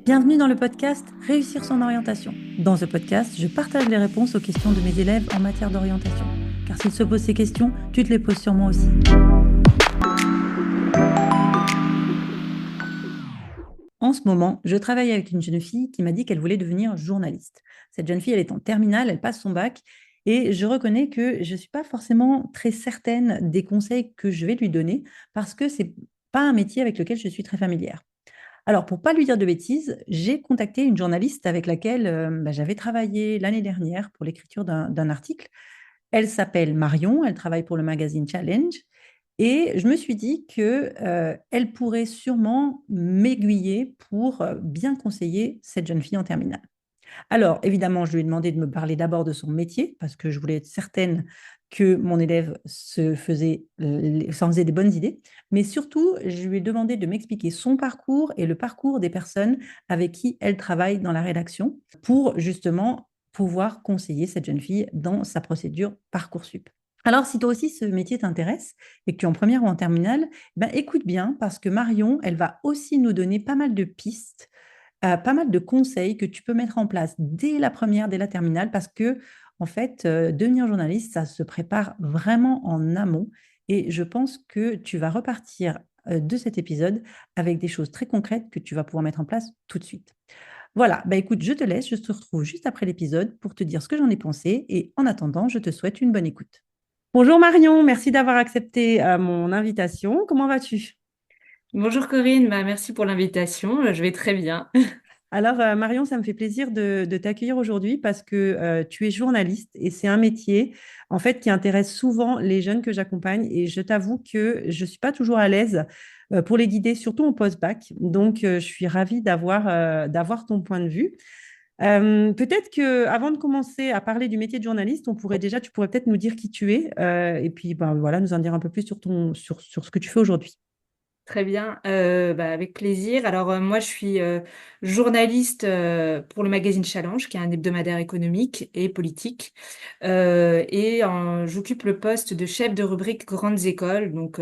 Bienvenue dans le podcast Réussir son orientation. Dans ce podcast, je partage les réponses aux questions de mes élèves en matière d'orientation. Car s'ils se posent ces questions, tu te les poses sûrement aussi. En ce moment, je travaille avec une jeune fille qui m'a dit qu'elle voulait devenir journaliste. Cette jeune fille, elle est en terminale, elle passe son bac et je reconnais que je ne suis pas forcément très certaine des conseils que je vais lui donner parce que ce n'est pas un métier avec lequel je suis très familière. Alors, pour pas lui dire de bêtises, j'ai contacté une journaliste avec laquelle j'avais travaillé l'année dernière pour l'écriture d'un article. Elle s'appelle Marion, elle travaille pour le magazine Challenge. Et je me suis dit que, elle pourrait sûrement m'aiguiller pour bien conseiller cette jeune fille en terminale. Alors, évidemment, je lui ai demandé de me parler d'abord de son métier, parce que je voulais être certaine que mon élève s'en faisait des bonnes idées. Mais surtout, je lui ai demandé de m'expliquer son parcours et le parcours des personnes avec qui elle travaille dans la rédaction, pour justement pouvoir conseiller cette jeune fille dans sa procédure Parcoursup. Alors, si toi aussi ce métier t'intéresse et que tu es en première ou en terminale, ben, écoute bien parce que Marion, elle va aussi nous donner pas mal de pistes, pas mal de conseils que tu peux mettre en place dès la première, dès la terminale, parce que, en fait, devenir journaliste, ça se prépare vraiment en amont. Et je pense que tu vas repartir de cet épisode avec des choses très concrètes que tu vas pouvoir mettre en place tout de suite. Voilà, bah écoute, je te laisse, je te retrouve juste après l'épisode pour te dire ce que j'en ai pensé. Et en attendant, je te souhaite une bonne écoute. Bonjour Marion, merci d'avoir accepté mon invitation. Comment vas-tu? Bonjour Corinne, merci pour l'invitation, je vais très bien. Alors, Marion, ça me fait plaisir de t'accueillir aujourd'hui parce que tu es journaliste et c'est un métier, en fait, qui intéresse souvent les jeunes que j'accompagne. Et je t'avoue que je ne suis pas toujours à l'aise pour les guider, surtout en post-bac. Donc, je suis ravie d'avoir ton point de vue. Peut-être que avant de commencer à parler du métier de journaliste, tu pourrais peut-être nous dire qui tu es et puis ben, voilà, nous en dire un peu plus sur ce que tu fais aujourd'hui. Très bien, avec plaisir. Alors moi je suis journaliste pour le magazine Challenge, qui est un hebdomadaire économique et politique, j'occupe le poste de chef de rubrique grandes écoles. Donc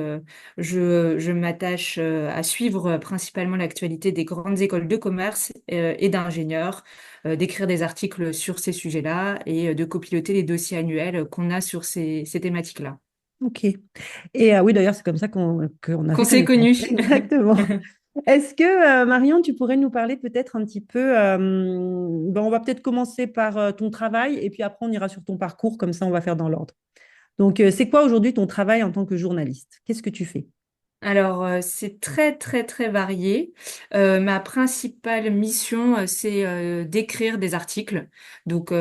je m'attache à suivre principalement l'actualité des grandes écoles de commerce et d'ingénieurs, d'écrire des articles sur ces sujets-là et de copiloter les dossiers annuels qu'on a sur ces thématiques-là. Ok. Et oui, d'ailleurs, c'est comme ça qu'on a Qu'on fait s'est connaissance. connus. Exactement. Est-ce que, Marion, tu pourrais nous parler peut-être un petit peu, ben, on va peut-être commencer par ton travail et puis après on ira sur ton parcours, comme ça on va faire dans l'ordre. Donc, c'est quoi aujourd'hui ton travail en tant que journaliste? Qu'est-ce que tu fais? Alors, c'est très, très, très varié. Ma principale mission, c'est d'écrire des articles. Donc,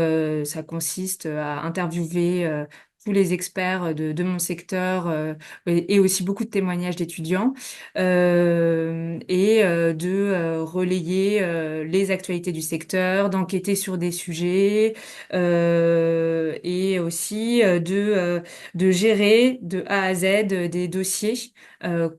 ça consiste à interviewer tous les experts de mon secteur et aussi beaucoup de témoignages d'étudiants et de relayer les actualités du secteur, d'enquêter sur des sujets et aussi de gérer de A à Z des dossiers.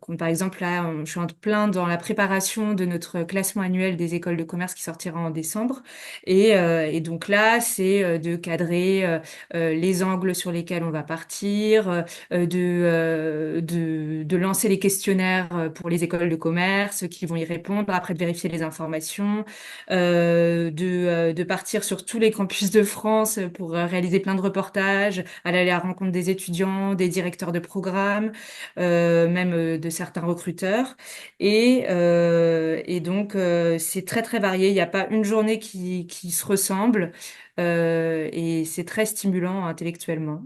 Comme par exemple, là, je suis en plein dans la préparation de notre classement annuel des écoles de commerce qui sortira en décembre. Et donc là, c'est de cadrer les angles sur lesquels on va partir, de lancer les questionnaires pour les écoles de commerce qui vont y répondre, après de vérifier les informations, de partir sur tous les campus de France pour réaliser plein de reportages, aller à la rencontre des étudiants, des directeurs de programmes, même de certains recruteurs. Et donc, c'est très, très varié. Il n'y a pas une journée qui se ressemble et c'est très stimulant intellectuellement.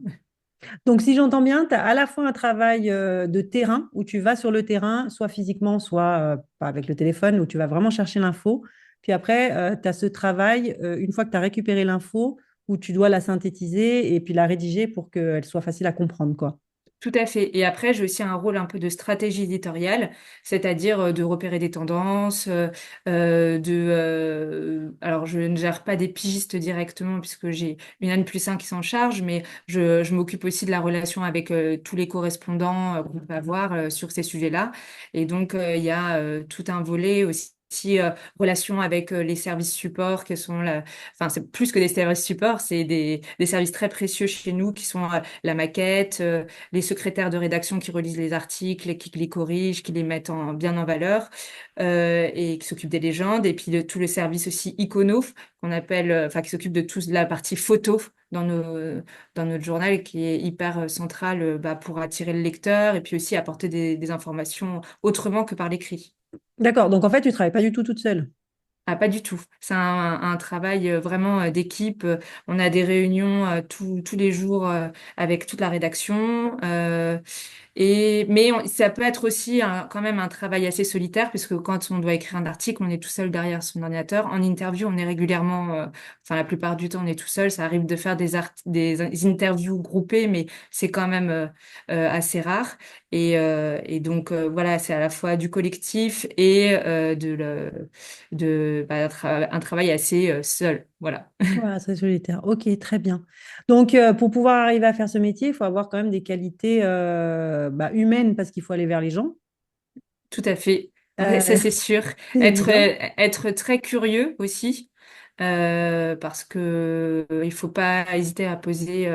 Donc, si j'entends bien, tu as à la fois un travail de terrain où tu vas sur le terrain, soit physiquement, soit pas avec le téléphone, où tu vas vraiment chercher l'info. Puis après, tu as ce travail, une fois que tu as récupéré l'info, où tu dois la synthétiser et puis la rédiger pour qu'elle soit facile à comprendre, quoi. Tout à fait. Et après, j'ai aussi un rôle un peu de stratégie éditoriale, c'est-à-dire de repérer des tendances, alors, je ne gère pas des pigistes directement puisque j'ai une N+1 qui s'en charge, mais je m'occupe aussi de la relation avec tous les correspondants qu'on peut avoir sur ces sujets-là. Et donc, il y a tout un volet aussi aussi relation avec les services support qui sont enfin c'est plus que des services support, c'est des services très précieux chez nous qui sont la maquette, les secrétaires de rédaction qui relisent les articles, et qui les corrigent, qui les mettent bien en valeur et qui s'occupent des légendes, et puis de tout le service aussi icono qu'on appelle, enfin qui s'occupe de toute la partie photo dans notre journal qui est hyper centrale bah, pour attirer le lecteur et puis aussi apporter des informations autrement que par l'écrit. D'accord, donc en fait, tu travailles pas du tout toute seule. Ah, pas du tout. C'est un travail vraiment d'équipe. On a des réunions tous les jours avec toute la rédaction. Ça peut être aussi quand même un travail assez solitaire, puisque quand on doit écrire un article, on est tout seul derrière son ordinateur. En interview, on est régulièrement, enfin la plupart du temps, on est tout seul. Ça arrive de faire des interviews groupées, mais c'est quand même assez rare. Voilà, c'est à la fois du collectif et un travail assez seul. Voilà. Voilà, très solitaire. Ok, très bien. Donc, pour pouvoir arriver à faire ce métier, il faut avoir quand même des qualités humaines parce qu'il faut aller vers les gens. Tout à fait. Ouais, ça Euh, c'est sûr. c'est évident. Être très curieux aussi, parce que il faut pas hésiter à poser.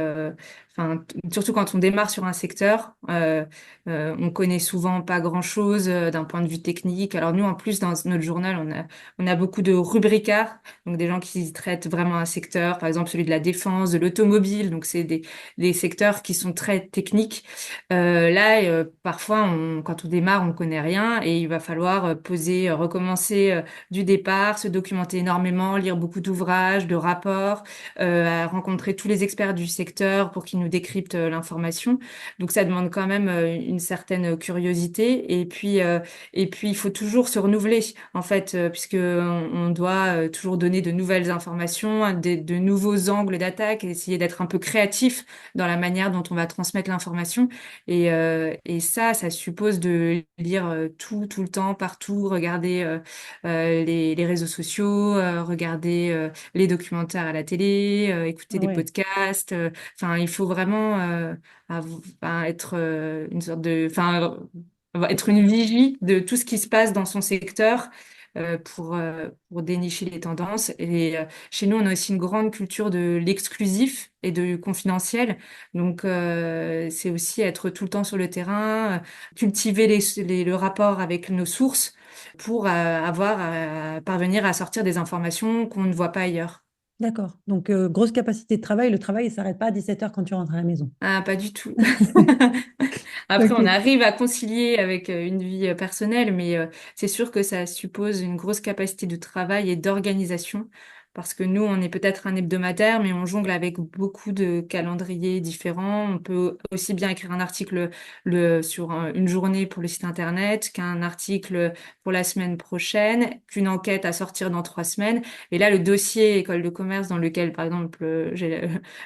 Enfin, surtout quand on démarre sur un secteur, on connaît souvent pas grand-chose d'un point de vue technique. Alors nous, en plus, dans notre journal, on a beaucoup de rubricards, donc des gens qui traitent vraiment un secteur, par exemple celui de la défense, de l'automobile. Donc c'est des secteurs qui sont très techniques. Parfois, quand on démarre, on connaît rien et il va falloir poser, recommencer du départ, se documenter énormément, lire beaucoup d'ouvrages, de rapports, à rencontrer tous les experts du secteur pour qu'ils nous décryptent l'information. Donc, ça demande quand même une certaine curiosité. Et puis, il faut toujours se renouveler, en fait, puisque on doit toujours donner de nouvelles informations, de nouveaux angles d'attaque, et essayer d'être un peu créatif dans la manière dont on va transmettre l'information. Et ça suppose de lire tout le temps, partout, regarder les réseaux sociaux, regarder les documentaires à la télé, écouter des Ouais, podcasts. Enfin, il faut vraiment être une sorte de, enfin, être une vigie de tout ce qui se passe dans son secteur. Pour dénicher les tendances. Et chez nous, on a aussi une grande culture de l'exclusif et de confidentiel. Donc, c'est aussi être tout le temps sur le terrain, cultiver le rapport avec nos sources pour parvenir à sortir des informations qu'on ne voit pas ailleurs. d'accord. Donc, grosse capacité de travail. Le travail, il ne s'arrête pas à 17 heures quand tu rentres à la maison. Ah, pas du tout. Après, on Ok. arrive à concilier avec une vie personnelle, mais c'est sûr que ça suppose une grosse capacité de travail et d'organisation, parce que nous, on est peut-être un hebdomadaire, mais on jongle avec beaucoup de calendriers différents. On peut aussi bien écrire un article sur une journée pour le site internet, qu'un article pour la semaine prochaine, qu'une enquête à sortir dans 3 semaines. Et là, le dossier école de commerce dans lequel, par exemple, j'ai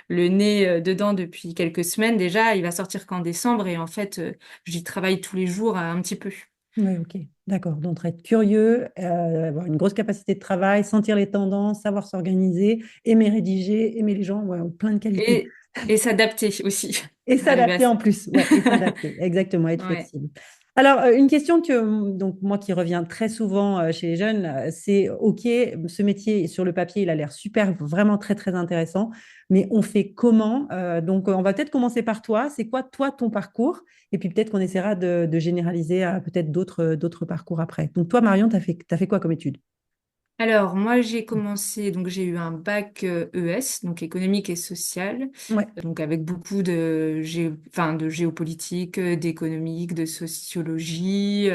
le nez dedans depuis quelques semaines déjà. Il va sortir qu'en décembre et en fait, j'y travaille tous les jours un petit peu. Oui, ok. D'accord. Donc, être curieux, avoir une grosse capacité de travail, sentir les tendances, savoir s'organiser, aimer rédiger, aimer les gens, ouais, plein de qualités. Et, et s'adapter aussi. Et Arriver à s'adapter en plus, ouais, et s'adapter, exactement, être Ouais. flexible. Alors, une question donc moi qui revient très souvent chez les jeunes, c'est OK, ce métier sur le papier, il a l'air super, vraiment très, très intéressant, mais on fait comment? Donc, on va peut-être commencer par toi. C'est quoi, toi, ton parcours? Et puis peut-être qu'on essaiera de généraliser à peut-être d'autres parcours après. Donc, toi, Marion, t'as fait quoi comme étude? Alors, moi, j'ai commencé, donc j'ai eu un bac ES, donc économique et social, Ouais. donc avec beaucoup de géopolitique, d'économique, de sociologie.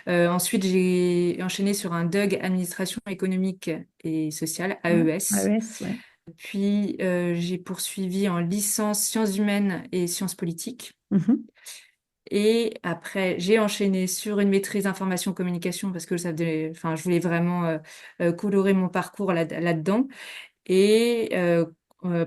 Ensuite, j'ai enchaîné sur un DUG, administration économique et sociale, Ouais. AES. AES, ouais. Puis, j'ai poursuivi en licence sciences humaines et sciences politiques. Mhm. Et après, j'ai enchaîné sur une maîtrise information-communication parce que enfin, je voulais vraiment colorer mon parcours là-dedans et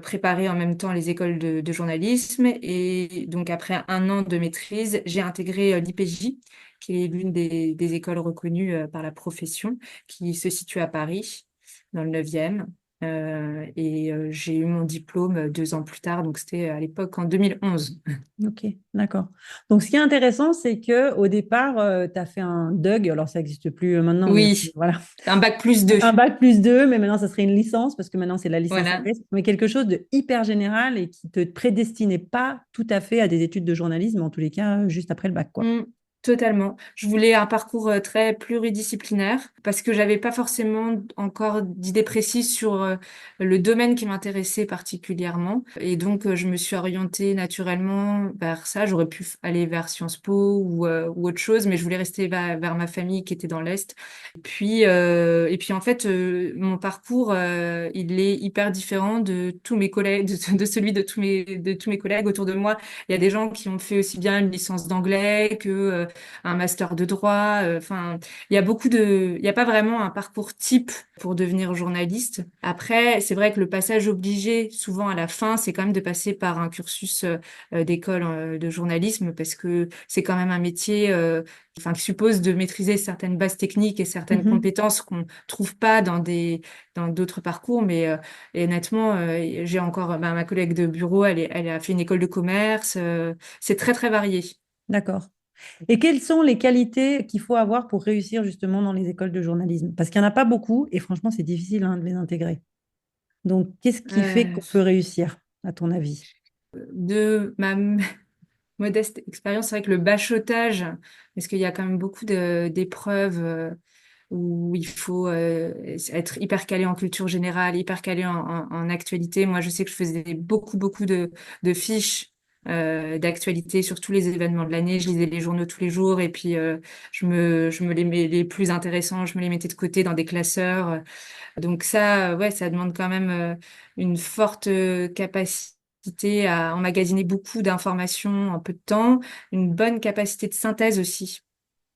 préparer en même temps les écoles de journalisme. Et donc, après 1 an de maîtrise, j'ai intégré l'IPJ, qui est l'une des écoles reconnues par la profession, qui se situe à Paris, dans le 9e. J'ai eu mon diplôme 2 ans plus tard, donc c'était à l'époque en 2011. Ok, d'accord. Donc, ce qui est intéressant, c'est que au départ, tu as fait un DUG, alors ça n'existe plus maintenant, mais Oui, voilà, un bac plus 2. un bac plus 2, mais maintenant, ça serait une licence, parce que maintenant, c'est la licence Voilà. LS, mais quelque chose de hyper général et qui te prédestinait pas tout à fait à des études de journalisme, en tous les cas, juste après le bac, quoi. Mm, totalement. Je voulais un parcours très pluridisciplinaire parce que j'avais pas forcément encore d'idées précises sur le domaine qui m'intéressait particulièrement. Et donc, je me suis orientée naturellement vers ça. J'aurais pu aller vers Sciences Po ou autre chose, mais je voulais rester vers ma famille qui était dans l'Est. Et puis en fait, mon parcours, il est hyper différent de tous mes collègues, de celui de tous mes collègues autour de moi. Il y a des gens qui ont fait aussi bien une licence d'anglais que un master de droit. Enfin, il y a pas vraiment un parcours type pour devenir journaliste. Après, c'est vrai que le passage obligé, souvent à la fin, c'est quand même de passer par un cursus d'école de journalisme parce que c'est quand même un métier, enfin, qui suppose de maîtriser certaines bases techniques et certaines Mhm. compétences qu'on trouve pas dans d'autres parcours. Et honnêtement, j'ai encore ma collègue de bureau, elle a fait une école de commerce. C'est très très varié. D'accord. Et quelles sont les qualités qu'il faut avoir pour réussir justement dans les écoles de journalisme? Parce qu'il n'y en a pas beaucoup et franchement, c'est difficile hein, de les intégrer. Donc, qu'est-ce qui fait Euh, qu'on peut réussir, à ton avis? de ma modeste expérience, c'est vrai que le bachotage, parce qu'il y a quand même beaucoup d'épreuves où il faut être hyper calé en culture générale, hyper calé en actualité. Moi, je sais que je faisais beaucoup, beaucoup de fiches d'actualité sur tous les événements de l'année. Je lisais les journaux tous les jours et puis je me les plus intéressants, je me les mettais de côté dans des classeurs. Donc ça, ouais, ça demande quand même une forte capacité à emmagasiner beaucoup d'informations en peu de temps, une bonne capacité de synthèse aussi.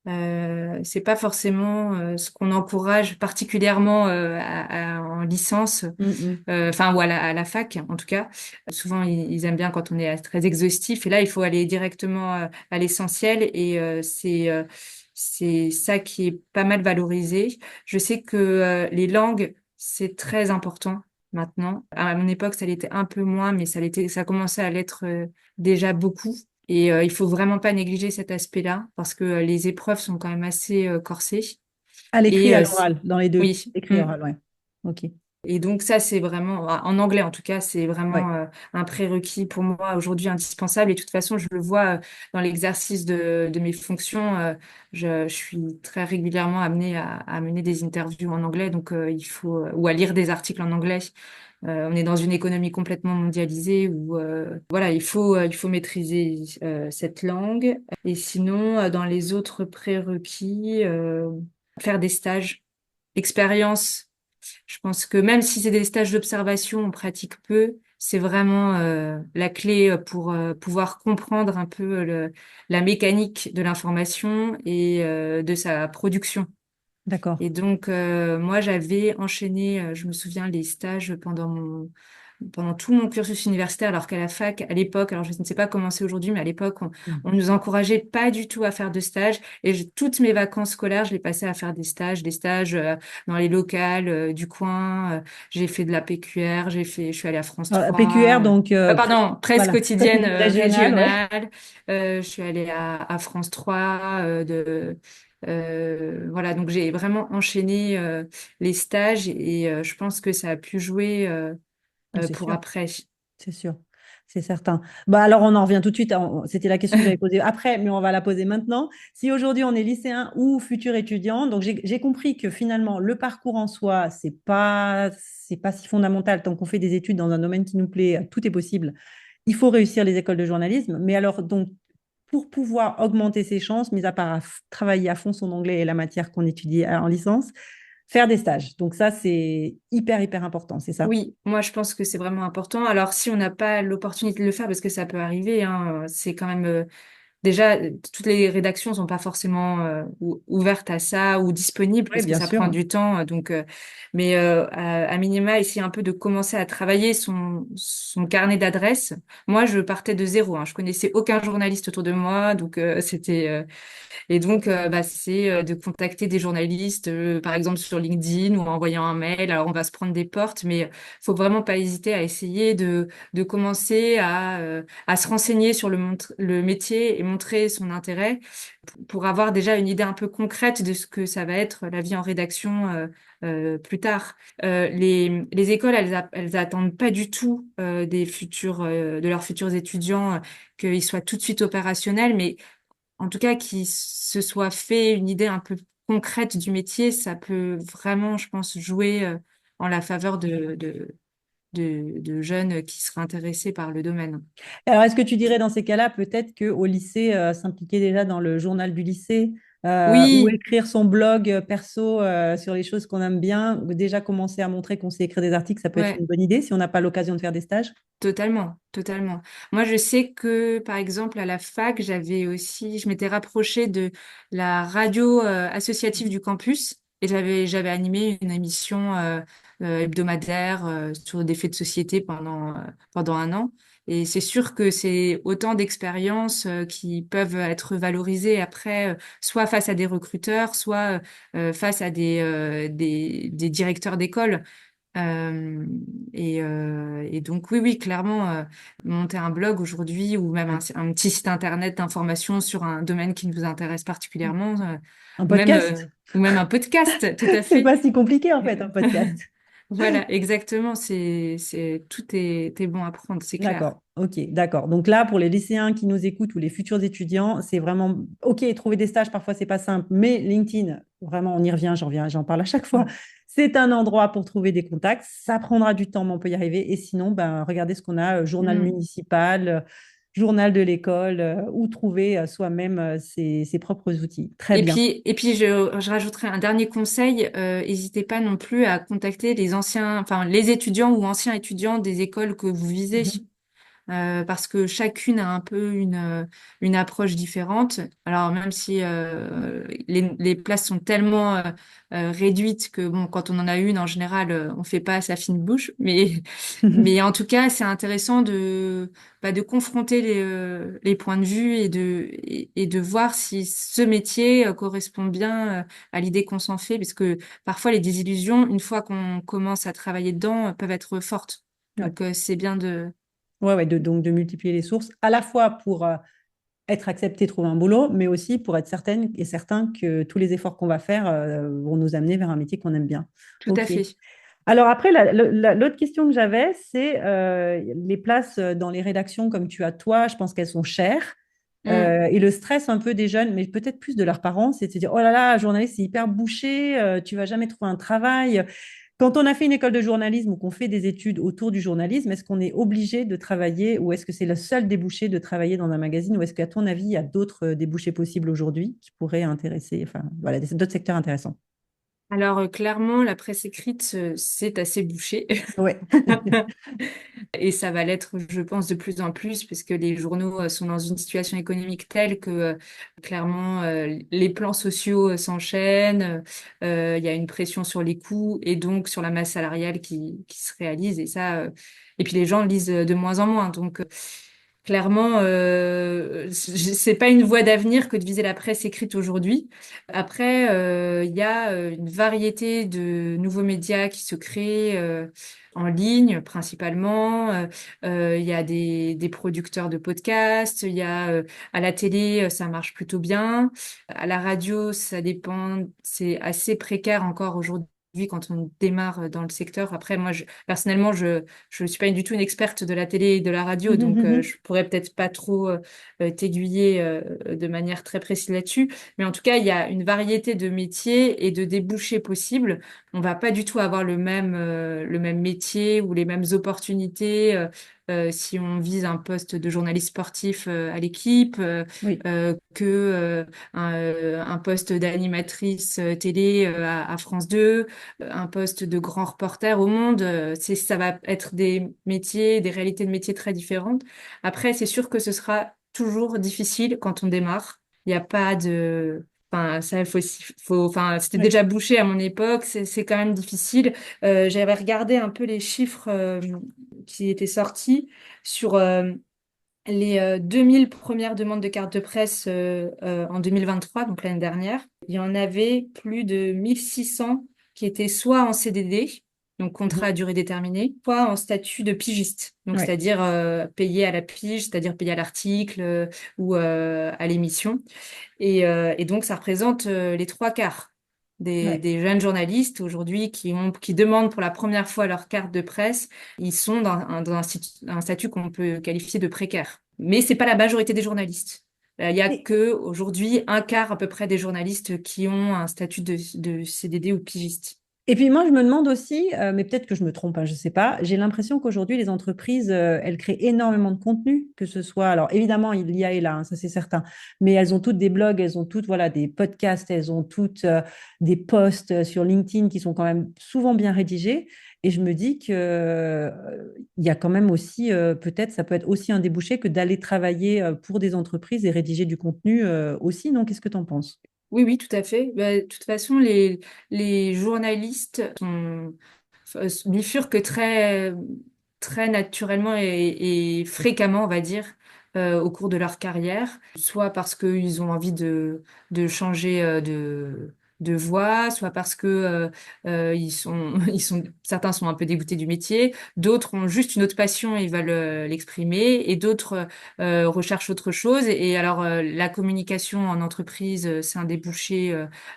C'est pas forcément ce qu'on encourage particulièrement en licence, Mm, enfin ou à la fac en tout cas. Souvent ils aiment bien quand on est très exhaustif et là il faut aller directement à l'essentiel et c'est ça qui est pas mal valorisé. Je sais que les langues c'est très important maintenant. À mon époque ça l'était un peu moins mais ça commençait à l'être déjà beaucoup. Et il faut vraiment pas négliger cet aspect-là parce que les épreuves sont quand même assez corsées. à l'écrit, Et à l'oral, dans les deux. oui. Écrit, Mm. oral, ouais. Ok. Et donc ça, c'est vraiment, en anglais en tout cas, c'est Ouais. vraiment un prérequis pour moi aujourd'hui indispensable. Et de toute façon, je le vois dans l'exercice de mes fonctions. Je suis très régulièrement amenée à mener des interviews en anglais, donc il faut, ou à lire des articles en anglais. On est dans une économie complètement mondialisée où voilà, il faut maîtriser cette langue. Et sinon, dans les autres prérequis, faire des stages, expérience. Je pense que même si c'est des stages d'observation, on pratique peu. C'est vraiment la clé pour pouvoir comprendre un peu la mécanique de l'information et de sa production. D'accord. Et donc, moi, j'avais enchaîné, je me souviens, les stages pendant tout mon cursus universitaire, alors qu'à la fac, à l'époque, alors je ne sais pas comment c'est aujourd'hui, mais à l'époque, on Mhm. nous encourageait pas du tout à faire de stages. Et toutes mes vacances scolaires, je les passais à faire des stages dans les locales du coin. J'ai fait de la PQR, je suis allée à France Alors, PQR, 3. donc, Pardon, presse voilà, quotidienne régional, ouais. régionale. Je suis allée à France 3 voilà, donc j'ai vraiment enchaîné les stages et je pense que ça a pu jouer C'est pour sûr. après. C'est sûr, c'est certain. Bah alors on en revient tout de suite. C'était la question que j'avais posée après, mais on va la poser maintenant. Si aujourd'hui on est lycéen ou futur étudiant, donc j'ai compris que finalement le parcours en soi, c'est pas si fondamental tant qu'on fait des études dans un domaine qui nous plaît, tout est possible. Il faut réussir les écoles de journalisme, mais alors donc pour pouvoir augmenter ses chances, mis à part travailler à fond son anglais et la matière qu'on étudie en licence, faire des stages. Donc ça c'est hyper hyper important, c'est ça? Oui, moi je pense que c'est vraiment important. Alors si on n'a pas l'opportunité de le faire, parce que ça peut arriver, hein, c'est quand même déjà, toutes les rédactions sont pas forcément ouvertes à ça ou disponibles Oui, parce que bien ça prend sûr. du temps. Mais à minima, essayer un peu de commencer à travailler son carnet d'adresses. Moi, je partais de zéro, hein. Je connaissais aucun journaliste autour de moi, donc et donc, c'est de contacter des journalistes, par exemple sur LinkedIn ou en envoyant un mail. Alors, on va se prendre des portes, mais faut vraiment pas hésiter à essayer de commencer à se renseigner sur le métier et montrer son intérêt pour avoir déjà une idée un peu concrète de ce que ça va être la vie en rédaction plus tard. Les écoles, elles attendent pas du tout de leurs futurs étudiants qu'ils soient tout de suite opérationnels, mais en tout cas, qui se soit fait une idée un peu concrète du métier, ça peut vraiment, je pense, jouer en la faveur de jeunes qui seraient intéressés par le domaine. Alors, est-ce que tu dirais dans ces cas-là, peut-être qu'au lycée, s'impliquer déjà dans le journal du lycée ou Oui, écrire son blog perso sur les choses qu'on aime bien, ou déjà commencer à montrer qu'on sait écrire des articles, ça peut être ouais, une bonne idée si on n'a pas l'occasion de faire des stages? totalement, totalement. Moi, je sais que, par exemple, à la fac, je m'étais rapprochée de la radio associative du campus et j'avais animé une émission hebdomadaire sur des faits de société pendant un an. Et c'est sûr que c'est autant d'expériences qui peuvent être valorisées après, soit face à des recruteurs, soit face à des directeurs d'école. Euh, et donc oui, oui, clairement, monter un blog aujourd'hui ou même Ouais. un petit site internet d'information sur un domaine qui nous intéresse particulièrement, Un ou même, podcast? ou même un podcast, tout à C'est fait. pas si compliqué en fait, un podcast. Voilà, exactement. Tout est bon à prendre, c'est clair. D'accord, ok, d'accord. Donc là, pour les lycéens qui nous écoutent ou les futurs étudiants, c'est vraiment ok. Trouver des stages, parfois, c'est pas simple, mais LinkedIn, vraiment, on y revient, j'en reviens, j'en parle à chaque fois. Mm. C'est un endroit pour trouver des contacts. Ça prendra du temps, mais on peut y arriver. Et sinon, ben, regardez ce qu'on a, journal Mm. municipal, journal de l'école, ou trouver soi-même ses propres outils. Très bien. Et puis je rajouterai un dernier conseil. N'hésitez pas non plus à contacter enfin les étudiants ou anciens étudiants des écoles que vous visez. Mhm. Parce que chacune a un peu une approche différente. Alors même si les places sont tellement réduites que bon, quand on en a une, en général, on fait pas sa fine bouche. Mais en tout cas, c'est intéressant de confronter les points de vue et de voir si ce métier correspond bien à l'idée qu'on s'en fait, parce que parfois les désillusions, une fois qu'on commence à travailler dedans, peuvent être fortes. Ouais. Donc c'est bien de Ouais, ouais, donc de multiplier les sources, à la fois pour être accepté, trouver un boulot, mais aussi pour être certaine et certain que tous les efforts qu'on va faire vont nous amener vers un métier qu'on aime bien. Tout à OK. fait. Alors après, l'autre question que j'avais, c'est les places dans les rédactions comme tu as toi, je pense qu'elles sont chères. Mm. Et le stress un peu des jeunes, mais peut-être plus de leurs parents, c'est de se dire, oh là là, journaliste, c'est hyper bouché, tu vas jamais trouver un travail. Quand on a fait une école de journalisme ou qu'on fait des études autour du journalisme, est-ce qu'on est obligé de travailler ou est-ce que c'est le seul débouché de travailler dans un magazine ou est-ce qu'à ton avis, il y a d'autres débouchés possibles aujourd'hui qui pourraient intéresser, enfin, voilà, d'autres secteurs intéressants? Alors clairement, la presse écrite, c'est assez bouché. Ouais. Et ça va l'être, je pense, de plus en plus, puisque les journaux sont dans une situation économique telle que clairement les plans sociaux s'enchaînent, il y a une pression sur les coûts et donc sur la masse salariale qui se réalise. Et puis les gens lisent de moins en moins. Donc clairement, c'est pas une voie d'avenir que de viser la presse écrite aujourd'hui. Après, il y a une variété de nouveaux médias qui se créent en ligne principalement. Il y a des producteurs de podcasts. Il y a à la télé, ça marche plutôt bien. À la radio, ça dépend. C'est assez précaire encore aujourd'hui quand on démarre dans le secteur. Après, moi, personnellement, je suis pas du tout une experte de la télé et de la radio, donc je pourrais peut-être pas trop t'aiguiller de manière très précise là-dessus. Mais en tout cas, il y a une variété de métiers et de débouchés possibles. On va pas du tout avoir le même métier ou les mêmes opportunités si on vise un poste de journaliste sportif à l'équipe Oui. un poste d'animatrice télé à France 2, un poste de grand reporter au Monde. Ça va être des métiers, des réalités de métiers très différentes. Après, c'est sûr que ce sera toujours difficile quand on démarre. Il n'y a pas de... Enfin, ça, enfin, c'était Oui, déjà bouché à mon époque, c'est quand même difficile. J'avais regardé un peu les chiffres qui étaient sortis sur les 2000 premières demandes de carte de presse en 2023, donc l'année dernière. Il y en avait plus de 1600 qui étaient soit en CDD, donc contrat à mhm, durée déterminée, soit en statut de pigiste, donc ouais, c'est-à-dire payé à la pige, c'est-à-dire payé à l'article ou à l'émission. Et donc ça représente les trois quarts ouais. des jeunes journalistes aujourd'hui qui demandent pour la première fois leur carte de presse. Ils sont dans un statut qu'on peut qualifier de précaire. Mais c'est pas la majorité des journalistes. Il y a Et, que aujourd'hui un quart à peu près des journalistes qui ont un statut de CDD ou pigiste. et puis moi, je me demande aussi, mais peut-être que je me trompe, hein, je ne sais pas, j'ai l'impression qu'aujourd'hui, les entreprises, elles créent énormément de contenu, que ce soit, alors évidemment, il y a et là, hein, ça c'est certain, mais elles ont toutes des blogs, elles ont toutes voilà, des podcasts, elles ont toutes des posts sur LinkedIn qui sont quand même souvent bien rédigés. Et je me dis que, il y a quand même aussi, peut-être, ça peut être aussi un débouché que d'aller travailler pour des entreprises et rédiger du contenu aussi, non? Qu'est-ce que tu en penses? Oui, oui, tout à fait. Bah, de toute façon, les journalistes bifurquent très naturellement et fréquemment, on va dire, au cours de leur carrière, soit parce qu'ils ont envie de changer de voie, soit parce que certains sont un peu dégoûtés du métier, d'autres ont juste une autre passion et ils veulent l'exprimer, et d'autres recherchent autre chose. Et alors, la communication en entreprise, c'est un débouché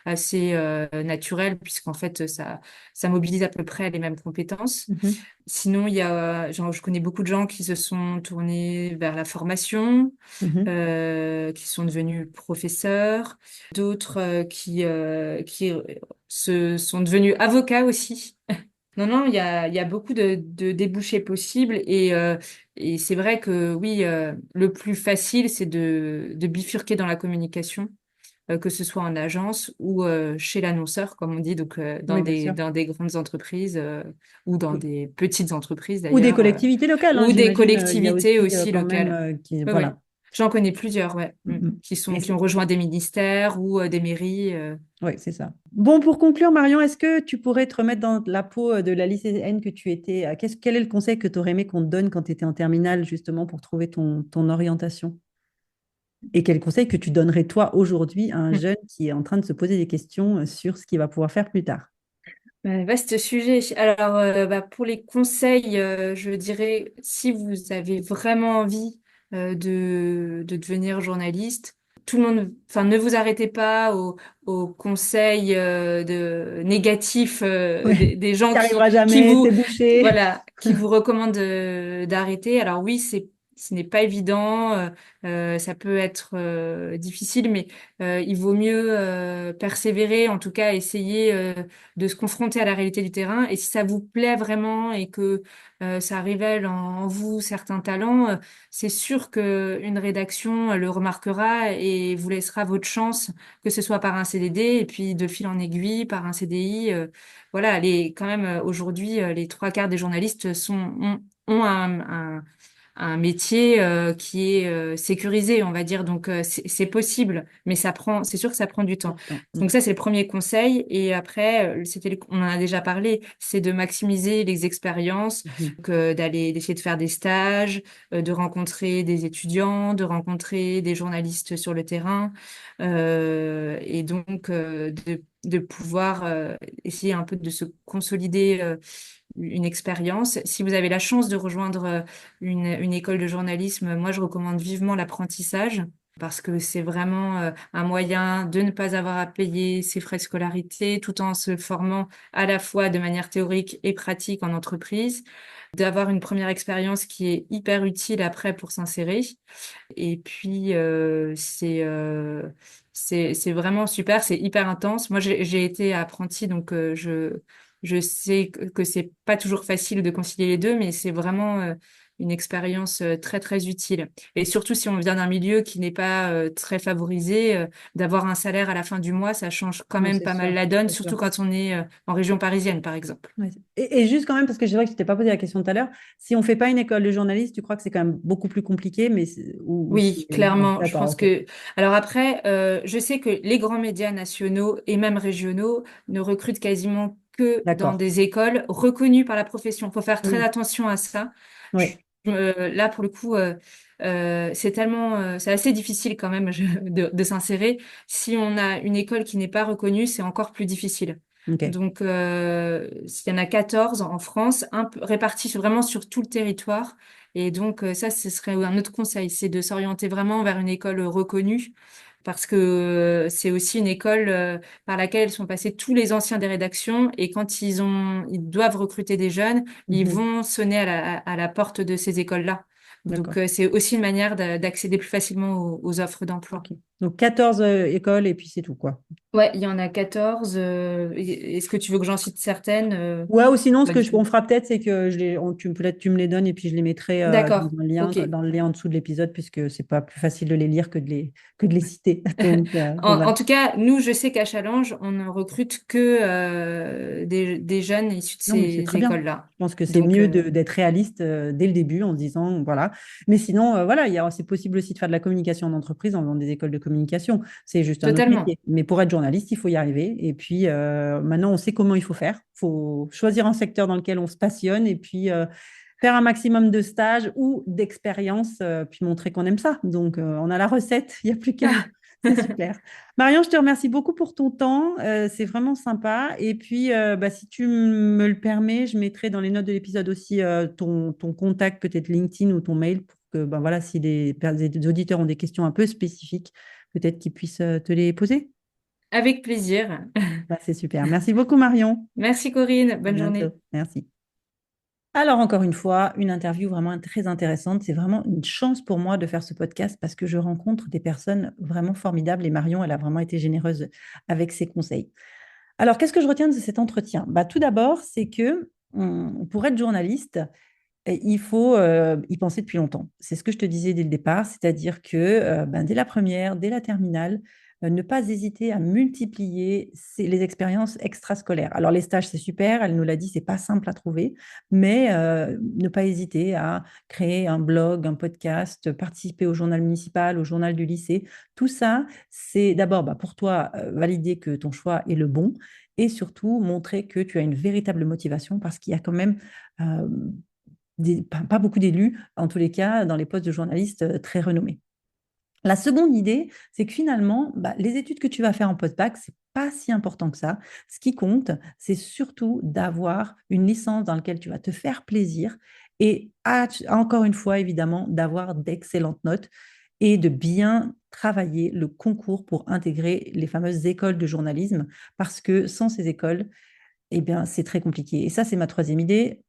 assez naturel, puisqu'en fait, ça mobilise à peu près les mêmes compétences. Mhm, Sinon, il y a, genre, je connais beaucoup de gens qui se sont tournés vers la formation, mhm. qui sont devenus professeurs, d'autres qui se sont devenus avocats aussi. Non, non, il y a beaucoup de débouchés possibles et c'est vrai que oui, le plus facile, c'est de bifurquer dans la communication, que ce soit en agence ou chez l'annonceur, comme on dit, donc Oui, bien sûr. dans des grandes entreprises ou dans des petites entreprises Ou des d'ailleurs, collectivités locales, hein, ou des j'imagine. Il y a collectivités aussi aussi quand même locales. qui, Oui, oui. voilà. J'en connais plusieurs, ouais, Mhm. qui ont rejoint des ministères ou des mairies. Oui, c'est ça. Bon, pour conclure, Marion, est-ce que tu pourrais te remettre dans la peau de la lycéenne que tu étais? Quel est le conseil que tu aurais aimé qu'on te donne quand tu étais en terminale, justement, pour trouver ton orientation? Et quel conseil que tu donnerais, toi, aujourd'hui, à un jeune qui est en train de se poser des questions sur ce qu'il va pouvoir faire plus tard? Vaste sujet. Alors, bah, pour les conseils, je dirais, si vous avez vraiment envie de devenir journaliste, tout le monde, enfin, ne vous arrêtez pas aux conseils négatifs Oui, des gens tu n'y arriveras qui jamais, vous, c'est bouché. voilà, qui vous recommandent d'arrêter. Alors oui, ce n'est pas évident, ça peut être difficile, mais il vaut mieux persévérer, en tout cas essayer de se confronter à la réalité du terrain. Et si ça vous plaît vraiment et que ça révèle en vous certains talents, c'est sûr que une rédaction le remarquera et vous laissera votre chance, que ce soit par un CDD et puis de fil en aiguille par un CDI. Voilà, quand même aujourd'hui, les trois quarts des journalistes ont un métier qui est sécurisé, on va dire. Donc c'est possible, mais c'est sûr que ça prend du temps. Attends. Donc ça c'est le premier conseil. Et après, on en a déjà parlé, c'est de maximiser les expériences, Mhm. donc, d'essayer de faire des stages, de rencontrer des étudiants, de rencontrer des journalistes sur le terrain, et donc de pouvoir essayer un peu de se consolider une expérience. Si vous avez la chance de rejoindre une école de journalisme, moi, je recommande vivement l'apprentissage parce que c'est vraiment un moyen de ne pas avoir à payer ses frais de scolarité tout en se formant à la fois de manière théorique et pratique en entreprise, d'avoir une première expérience qui est hyper utile après pour s'insérer. Et puis, c'est vraiment super, c'est hyper intense. Moi, j'ai été apprentie, donc je sais que c'est pas toujours facile de concilier les deux, mais c'est vraiment une expérience très très utile. Et surtout si on vient d'un milieu qui n'est pas très favorisé, d'avoir un salaire à la fin du mois, ça change quand Non, même c'est pas mal sûr, la donne, c'est sûr. surtout quand on est en région parisienne, par exemple. Ouais. Et juste quand même, parce que c'est vrai que je t'ai pas posé la question tout à l'heure, si on fait pas une école de journaliste, tu crois que c'est quand même beaucoup plus compliqué, mais ou Oui, ouais, clairement. Je d'accord, pense ok, que. Alors après, je sais que les grands médias nationaux et même régionaux ne recrutent quasiment que dans d'accord, des écoles reconnues par la profession. Il faut faire très oui, attention à ça. ouais, Là, pour le coup, c'est tellement, c'est assez difficile quand même de s'insérer. Si on a une école qui n'est pas reconnue, c'est encore plus difficile. ok. Donc, s'il y en a 14 en France, répartis vraiment sur tout le territoire. Et donc, ça, ce serait un autre conseil, c'est de s'orienter vraiment vers une école reconnue, parce que c'est aussi une école par laquelle sont passés tous les anciens des rédactions. Et quand ils doivent recruter des jeunes, ils Mhm. vont sonner à la porte de ces écoles-là. Donc, D'accord. c'est aussi une manière d'accéder plus facilement aux offres d'emploi. Ok. Donc 14 écoles et puis c'est tout, quoi. Ouais, il y en a 14. Est-ce que tu veux que j'en cite certaines? Ouais, ou sinon, ce Pas que du tout. on fera peut-être, c'est que peut-être tu me les donnes et puis je les mettrai D'accord. Ok. dans le lien en dessous de l'épisode, puisque c'est pas plus facile de les lire que de les citer. Donc voilà. En tout cas, nous, je sais qu'à Challenge, on ne recrute que des jeunes issus de Non, mais c'est ces très bien. écoles-là. Je pense que c'est Donc, mieux d'être réaliste dès le début en se disant, voilà. Mais sinon, voilà, c'est possible aussi de faire de la communication en entreprise en faisant des écoles de communication. C'est juste un autre totalement. métier. Mais pour être journaliste, il faut y arriver. Et puis, maintenant, on sait comment il faut faire. Il faut choisir un secteur dans lequel on se passionne et puis faire un maximum de stages ou d'expériences, puis montrer qu'on aime ça. Donc, on a la recette, il n'y a plus qu'à. C'est super. Marion, je te remercie beaucoup pour ton temps. C'est vraiment sympa. Et puis, si tu me le permets, je mettrai dans les notes de l'épisode aussi ton contact, peut-être LinkedIn ou ton mail, pour que voilà, si les auditeurs ont des questions un peu spécifiques, peut-être qu'ils puissent te les poser. Avec plaisir. C'est super. Merci beaucoup, Marion. Merci Corinne. À Bonne bientôt. journée. Merci. Alors, encore une fois, une interview vraiment très intéressante. C'est vraiment une chance pour moi de faire ce podcast parce que je rencontre des personnes vraiment formidables et Marion, elle a vraiment été généreuse avec ses conseils. Alors, qu'est-ce que je retiens de cet entretien? Tout d'abord, c'est que pour être journaliste, il faut y penser depuis longtemps. C'est ce que je te disais dès le départ, c'est-à-dire que dès la première, dès la terminale, ne pas hésiter à multiplier les expériences extrascolaires. Alors les stages, c'est super, elle nous l'a dit, c'est pas simple à trouver, mais ne pas hésiter à créer un blog, un podcast, participer au journal municipal, au journal du lycée. Tout ça, c'est d'abord pour toi valider que ton choix est le bon et surtout montrer que tu as une véritable motivation parce qu'il y a quand même euh, pas beaucoup d'élus, en tous les cas, dans les postes de journalistes très renommés. La seconde idée, c'est que finalement, les études que tu vas faire en post-bac, c'est pas si important que ça. Ce qui compte, c'est surtout d'avoir une licence dans laquelle tu vas te faire plaisir et encore une fois, évidemment, d'avoir d'excellentes notes et de bien travailler le concours pour intégrer les fameuses écoles de journalisme parce que sans ces écoles, eh bien, c'est très compliqué. Et ça, c'est ma troisième idée.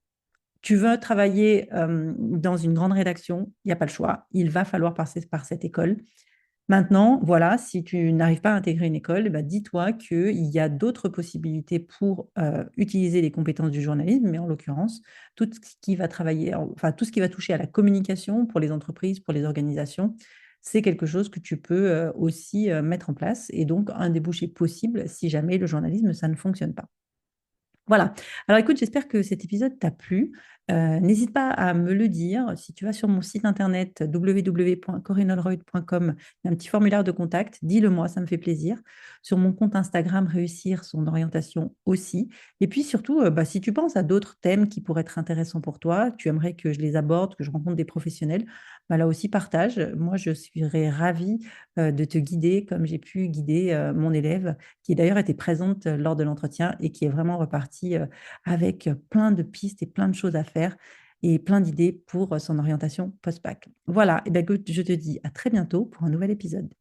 Tu veux travailler dans une grande rédaction, il n'y a pas le choix. Il va falloir passer par cette école. Maintenant, voilà, si tu n'arrives pas à intégrer une école, dis-toi qu'il y a d'autres possibilités pour utiliser les compétences du journalisme, mais en l'occurrence, tout ce qui va travailler, enfin tout ce qui va toucher à la communication pour les entreprises, pour les organisations, c'est quelque chose que tu peux aussi mettre en place et donc un débouché possible si jamais le journalisme, ça ne fonctionne pas. Voilà. Alors écoute, j'espère que cet épisode t'a plu. N'hésite pas à me le dire. Si tu vas sur mon site internet www.corinolreut.com, il y a un petit formulaire de contact. Dis-le moi, ça me fait plaisir. Sur mon compte Instagram, réussir son orientation aussi. Et puis surtout, si tu penses à d'autres thèmes qui pourraient être intéressants pour toi, tu aimerais que je les aborde, que je rencontre des professionnels, là aussi partage. Moi, je serais ravie de te guider comme j'ai pu guider mon élève qui d'ailleurs était présente lors de l'entretien et qui est vraiment repartie avec plein de pistes et plein de choses à faire et plein d'idées pour son orientation post-bac. Voilà, et bien, écoute, je te dis à très bientôt pour un nouvel épisode.